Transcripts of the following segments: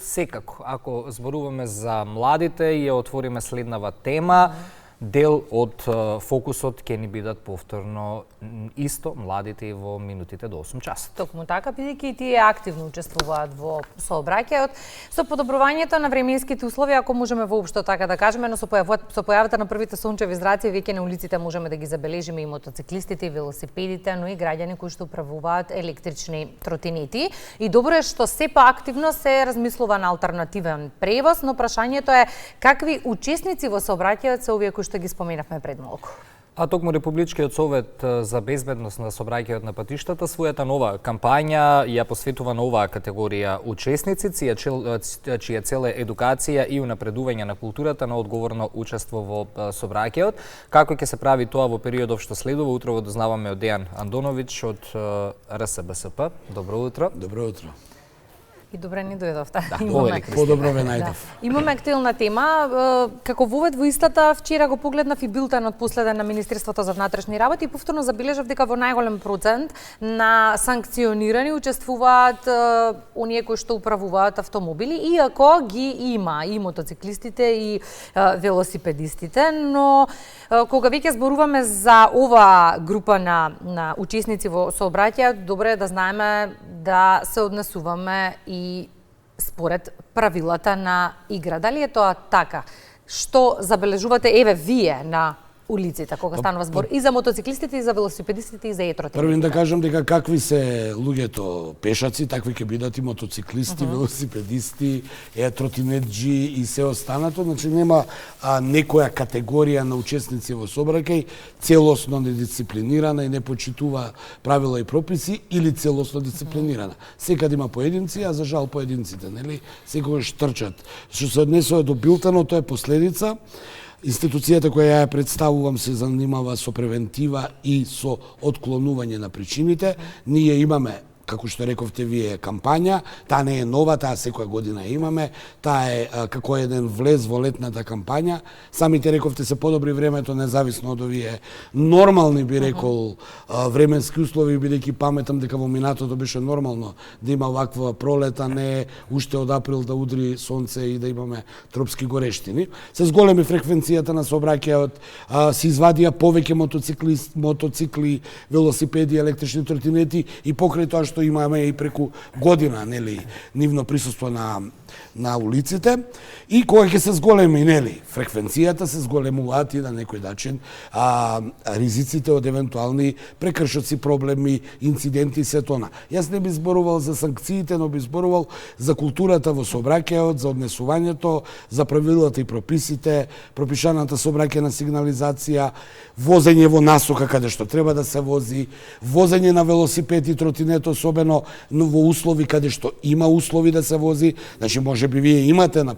секако, ако зборуваме за младите и ја отвориме следнава тема, дел од фокусот ќе ни бидат повторно исто младите и во минутите до 8 часот. Токму така, бидејќи и тие активно учествуваат во сообраќајот, со подобрувањето на временските услови, ако можеме воопшто така да кажеме, но со појавата на првите сончеви зраци, веќе на улиците можеме да ги забележиме и мотоциклистите, и велосипедите, но и граѓани кои што управуваат електрични тротинети. И добро е што се поактивно се размислува на алтернативен превоз, но прашањето е какви учесници во сообраќајот се овие кои што ги споменавме пред малку. А токму Републичкиот совет за безбедност на сообраќајот на патиштата својата нова кампања ја посветува на оваа категорија учесници, чија цел е едукација и унапредување на културата на одговорно учество во сообраќајот. Како ќе се прави тоа во периодов што следува, утрово дознаваме од Дејан Андоновиќ од РСБСП. Добро утро. Добро утро. И добре ни дојдовте. Подобро ве најдов. Имаме актуелна тема. Како вовед во истата, вчера го погледнав и билтенот последен на Министерството за внатрешни работи и повторно забележав дека во најголем процент на санкционирани учествуваат оние кои што управуваат автомобили, иако ги има и мотоциклистите и велосипедистите, но кога веќе зборуваме за ова група на учесници во сообраќајот, добре е да знаеме да се однесуваме и според правилата на игра. Дали е тоа така? Што забележувате еве вие на улиците кога станува збор и за мотоциклистите, и за велосипедистите, и за етротинетите? Првин да кажам дека какви се луѓето пешаци, такви ќе бидат и мотоциклисти, велосипедисти, етротинетџи и се останато. Значи нема некоја категорија на учесници во сообраќај целосно недисциплинирана и не почитува правила и прописи или целосно дисциплинирана. Секад има поединци, а за жал поединците, нели, секогаш трчат. Што се однесува до билтенот, тоа е последица. Институцијата која ја представувам се занимава со превентива и со отклонување на причините. Ние имаме, како што рековте вие, кампања, таа не е нова, таа секоја година имаме, таа е како еден влез во летната кампања. Самите рековте се подобри времето, независно од овие нормални, би рекол, временски услови, бидејќи паметам дека во минатото беше нормално да има ваква пролета, не уште од април да удри сонце и да имаме тропски горештини. Се зголеми фреквенцијата на сообраќајот, се извадија повеќе мотоцикли, велосипеди, електрични тротинети и покрај тоа што имаме и преку година, нели, нивно присуство на улиците, и кога ќе се зголеми, нели, фреквенцијата, се зголемуваат и на некој начин ризиците од евентуални прекршоци, проблеми, инциденти, се тона. Јас не би зборувал за санкциите, но би зборувал за културата во сообраќајот, за однесувањето, за правилата и прописите, пропишаната сообраќајна сигнализација, возење во насока каде што треба да се вози, возење на велосипед и тротинет, особено во услови каде што има услови да се вози. Значи, може би вие имате на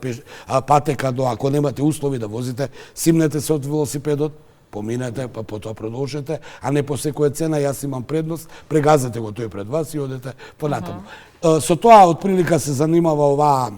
патека, до ако немате услови да возите, симнете се од велосипедот, поминете, па потоа продолжете, а не по секоја цена, јас имам предност, прегазете го тој пред вас и одете понатаму. Со тоа, отприлика, се занимава оваа,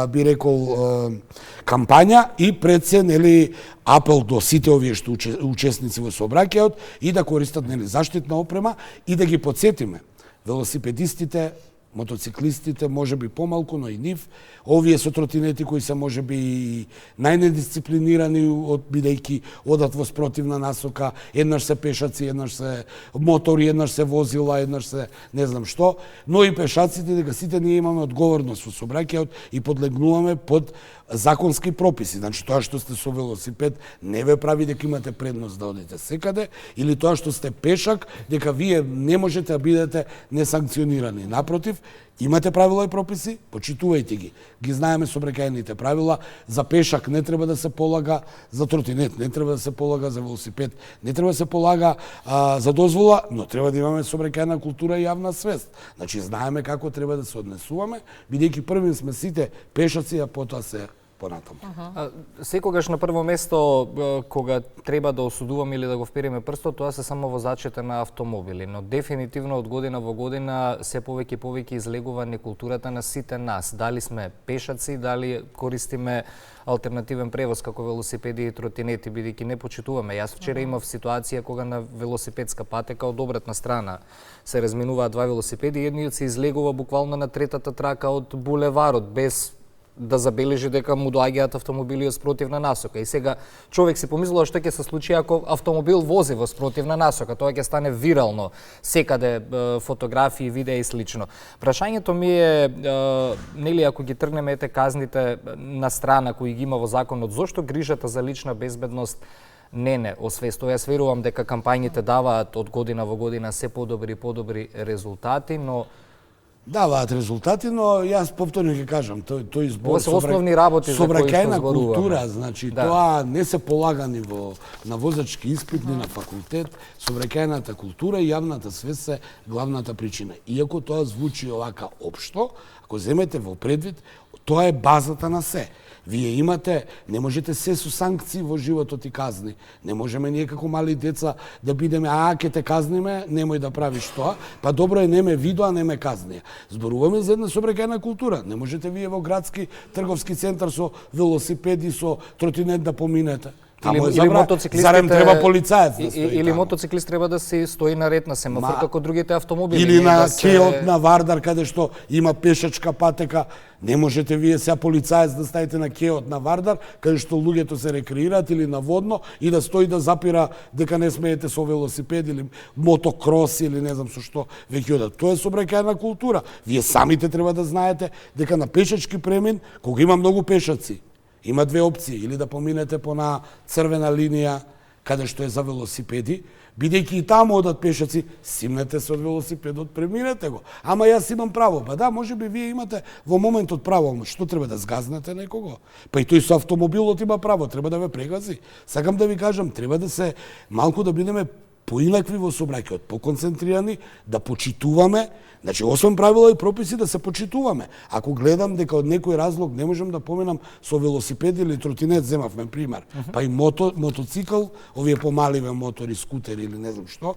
би рекол, кампања и пред се, нели, апел до сите овие што учесници во сообраќајот и да користат, нели, заштитна опрема и да ги подсетиме велосипедистите, мотоциклистите, може би помалку, но и нив, овие со тротинети кои се може би најнедисциплинирани, бидејќи одат во спротивна насока, еднаш се пешаци, еднаш се мотори, еднаш се возила, еднаш се не знам што, но и пешаците, дека сите ние имаме одговорност во сообраќајот и подлегнуваме под законски прописи. Значи, тоа што сте со велосипед не ве прави дека имате предност да одите секаде, или тоа што сте пешак, дека вие не можете да бидете несанкционирани. Напротив, имате правила и прописи, почитувајте ги. Ги знаеме сообраќајните правила, за пешак не треба да се полага, за тротинет не треба да се полага, за велосипед не треба да се полага за дозвола, но треба да имаме сообраќајна култура и јавна свест. Значи, знаеме како треба да се однесуваме, бидејќи први сме сите пешаци, а потоа се понатаму. Секогаш на прво место кога треба да осудуваме или да го впериме прстот, тоа се само возачите на автомобили, но дефинитивно од година во година се повеќе и повеќе излегува некултурата на сите нас. Дали сме пешаци, дали користиме алтернативен превоз како велосипеди и тротинети, бидејќи не почитуваме. Јас вчера имав ситуација кога на велосипедска патека од обратна страна се разминуваат два велосипеди и едниот се излегува буквално на третата трака од булеварот без да забележи дека му доаѓаат автомобили од спротивна насока. И сега човек си помислува што ќе се случи ако автомобил вози во спротивна насока. Тоа ќе стане вирално, секаде фотографии, видеа и слично. Прашањето ми е, нели ако ги тргнеме казните на страна кои ги има во законот, зошто грижата за лична безбедност не освестува? Јас верувам дека кампањите даваат од година во година се подобри резултати, но даваат резултати, но јас повторно ќе кажам, тој збор се основни работи за кои што зборуваме. култура, значи тоа не се полагани на возачки испит ни на факултет, сообраќајната култура и јавната свест се главната причина. Иако тоа звучи овака општо, ако земете во предвид, тоа е базата на се. Вие имате, не можете се со санкции во животот и казни. Не можеме ние како мали деца да бидеме, ќе те казниме, немој да правиш тоа, па добро е не ме видоа, не ме казни. Зборуваме за една сообраќајна култура. Не можете вие во градски трговски центар со велосипеди, со тротинет да поминете. Или мотоциклистите, зарем треба полицаец да стои или мотоциклист треба да се стои на ред на семафор како другите автомобили. Или на кеот на Вардар каде што има пешачка патека. Не можете вие сега полицаец да ставите на кеот на Вардар каде што луѓето се рекреираат или на водно и да стои да запира дека не смеете со велосипед или мотокрос или не знам со што веќе одат. Тоа е сообраќајна култура. Вие самите треба да знаете дека на пешачки премин кога има многу пешаци, има две опции, или да поминете по на црвена линија, каде што е за велосипеди, бидејќи и таму одат пешаци, симнете се од велосипедот, преминете го. Ама јас имам право. Па да, можеби вие имате во моментот право, што треба да згазнете некого? Па и тој со автомобилот има право, треба да ве прегази. Сакам да ви кажам, треба да се малку да бидеме поинакви во сообраќајот, поконцентрирани, да почитуваме, значи освен правила и прописи да се почитуваме. Ако гледам дека од некој разлог не можам да поминам со велосипед или тротинет, земавме пример, па и мотоцикл, овие помаливе мотори, скутери или не знам што,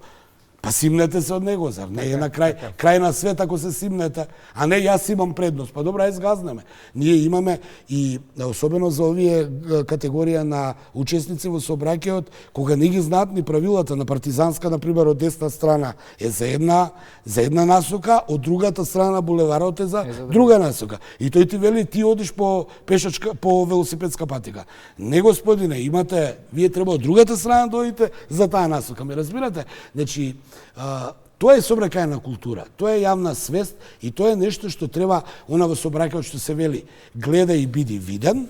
па симнете се од него, зар не е на крај на свет ако се симнете, а не јас имам предност. Па добра, згазнеме. Ние имаме и особено за овие категорија на учесници во сообраќајот, кога не ги знаат ни правилата на партизанска, на пример, од десна страна е за една насока, од другата страна на булеварот е за друга насока. И тој ти вели ти одиш по пешачка, по велосипедска патека. Не, господине, имате, вие треба од другата страна да одите за таа насока. Ме разбирате? Значи, тоа е сообраќајна култура, тоа е јавна свест и тоа е нешто што треба, она во сообраќајот што се вели, гледај и биди виден,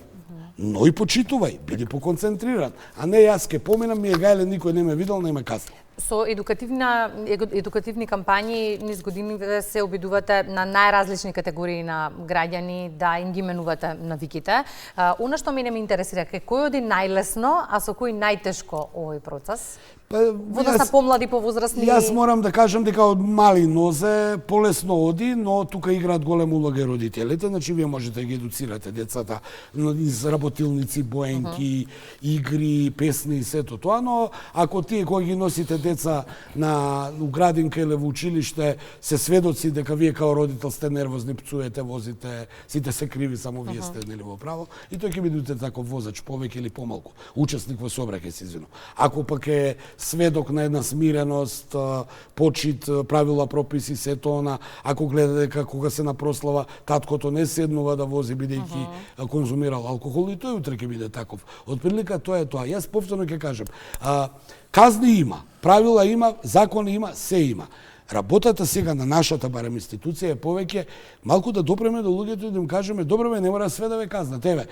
но и почитувај, биди поконцентриран, а не јас ке поминам, ми е гајле, никој не ме видел, не ме казни. Со едукативни кампањи низ годините се обидувате на најразлични категории на граѓани да им ги менувате навиките. Она што мене ме интересира, кој оди најлесно, а со кој најтешко овој процес? Во однос на помлади, повозрастни? Јас морам да кажам дека од мали нозе полесно оди, но тука играат голема улога и родителите, значи вие можете да ги едуцирате децата из работилници, боенки, игри, песни и сето тоа, но ако тие кои ги носите деца на градинка или во училиште се сведоци дека вие као родител сте нервозни, пцуете, возите, сите се криви, само вие сте нели во право, и тој ќе бидете таков возач повеќе или помалку, учесник во сообраќај, се извинувам. Ако пак е сведок на една смиреност, почит, правила, прописи, сето она, ако гледа дека кога се на прослава, таткото не седнува да вози бидејќи конзумирал алкохол, и тој утре ќе биде таков. Отприлика тоа е тоа. Јас повторно ќе кажам, казни има, правила има, закони има, се има. Работата сега на нашата барем институција е повеќе малку да допреме до луѓето и да им кажеме добро не мора све да ве казнат. Еве,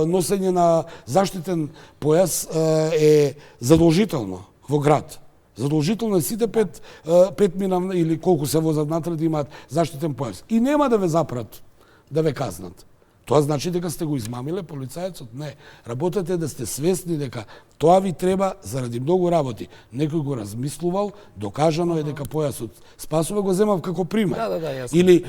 носење на заштитен појас е задолжително во град. Задолжително е сите 5 мина или колку се возат натред имаат заштитен појас. И нема да ве запрат, да ве казнат. Тоа значи дека сте го измамиле полицајецот? Не. Работата е да сте свесни дека тоа ви треба заради многу работи. Некој го размислувал, докажано е дека појасот спасува, го земав како пример. Да, јасно. Или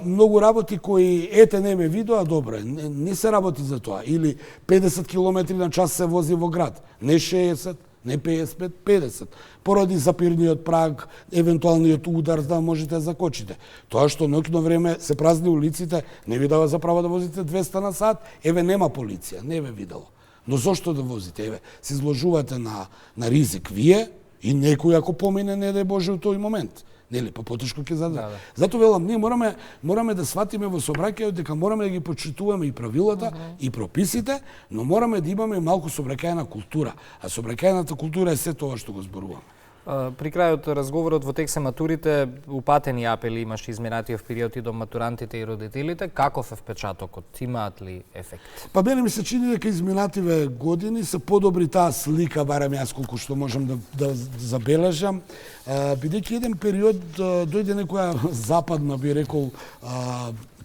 многу работи кои ете не ме видоа, добро е, не се работи за тоа. Или 50 км на час се вози во град, не 60, не 55, 50. Поради запирниот праг, евентуалниот удар, да можете да закочите. Тоа што ноќно време се празни улиците, не ви дава за право да возите 200 на сат, еве нема полиција, не ве видело. Но зошто да возите? Еве, се изложувате на ризик вие и некој ако помине, не дај Боже, у тој момент. Нели, па потешко ќе зададе. Да. Зато велам, ние мораме да сватиме во сообраќајот дека мораме да ги почитуваме и правилата и прописите, но мораме да имаме малку сообраќајна култура. А сообраќајната култура е се тоа што го зборуваме. При крајот разговорот во текст се матурите, упатени апели имаше изминатиот период и до матурантите и родителите. Каков е впечатокот? Имаат ли ефект? Па мене ми се чини дека изминативе години се подобри таа слика, барем јас колку што можам да забележам, бидејќи еден период дојде некоја западна, би рекол,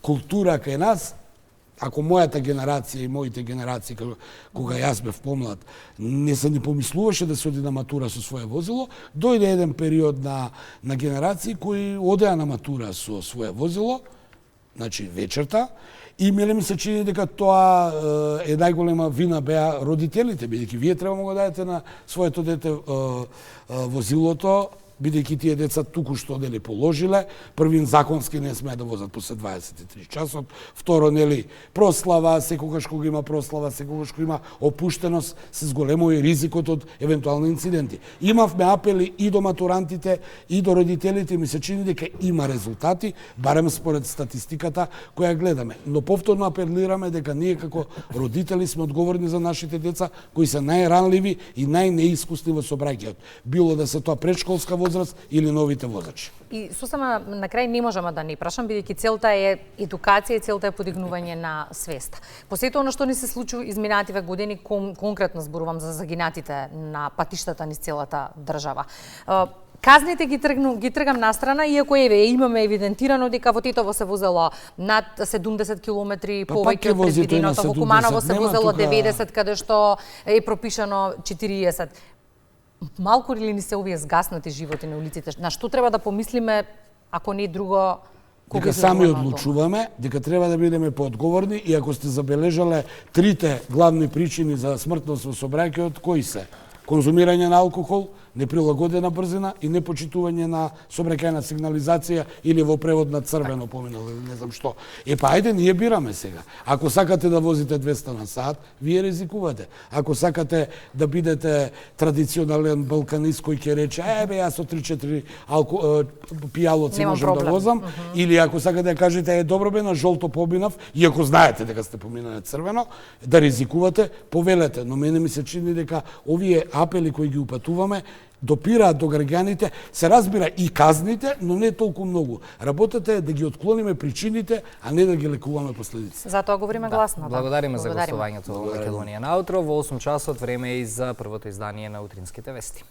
култура кај нас. Ако мојата генерација и моите генерации, кога јас бев помлад, не се ни помислуваше да се оди на матура со свое возило, дојде еден период на генерации кои одеа на матура со свое возило, значи вечерта, и мене ми се чини дека тоа е најголема вина беа родителите, бидејќи вие треба да го дадете на своето дете возилото, бидејќи тие деца туку што нели положиле, првин законски не смеа да возат после 23 часот, второ нели прослава, секогаш кога има прослава, секогаш кога има опуштеност, се зголемува и ризикот од евентуални инциденти. Имавме апели и до матурантите и до родителите, ми се чини дека има резултати, барем според статистиката која гледаме. Но повторно апелираме дека ние како родители сме одговорни за нашите деца кои се најранливи и најнеискусни во сообраќајот. Било да се тоа претшколска возраст или новите возачи. И сосема на крај не можеме да не прашам, бидејќи целта е едукација и целта е подигнување на свест. По сето оно што ни се случи изминативе години, конкретно зборувам за загинатите на патиштата низ целата држава. Казните ги тргам настрана, иако имаме евидентирано дека во Тетово се возело над 70 километри повеќе од предвиденото, во Куманово се возело 90, каде што е пропишано 40. Малку или ни се овие згаснати животи на улиците? На што треба да помислиме, ако не друго, дека сами одлучуваме, дека треба да бидеме поодговорни и ако сте забележале трите главни причини за смртност во сообраќајот, кои се? Конзумирање на алкохол, неприлагодена брзина и непочитување на сообраќајна сигнализација или во превод на црвено поминал или не знам што. Па ајде ние бираме сега. Ако сакате да возите 200 на сат, вие ризикувате. Ако сакате да бидете традиционален балканист кој ќе рече јас со 3-4 пијалоци можам да возам, или ако сакате да кажете добро бе на жолто поминав, иако знаете дека сте поминале црвено, да ризикувате, повелете. Но мене ми се чини дека овие апели кои ги упатуваме допираат до граѓаните, се разбира и казните, но не толку многу. Работата е да ги отклониме причините, а не да ги лекуваме последиците. Затоа говориме гласно. Благодариме за гостувањето во Македонија на утро. Во 8 часот време е и за првото издание на Утринските вести.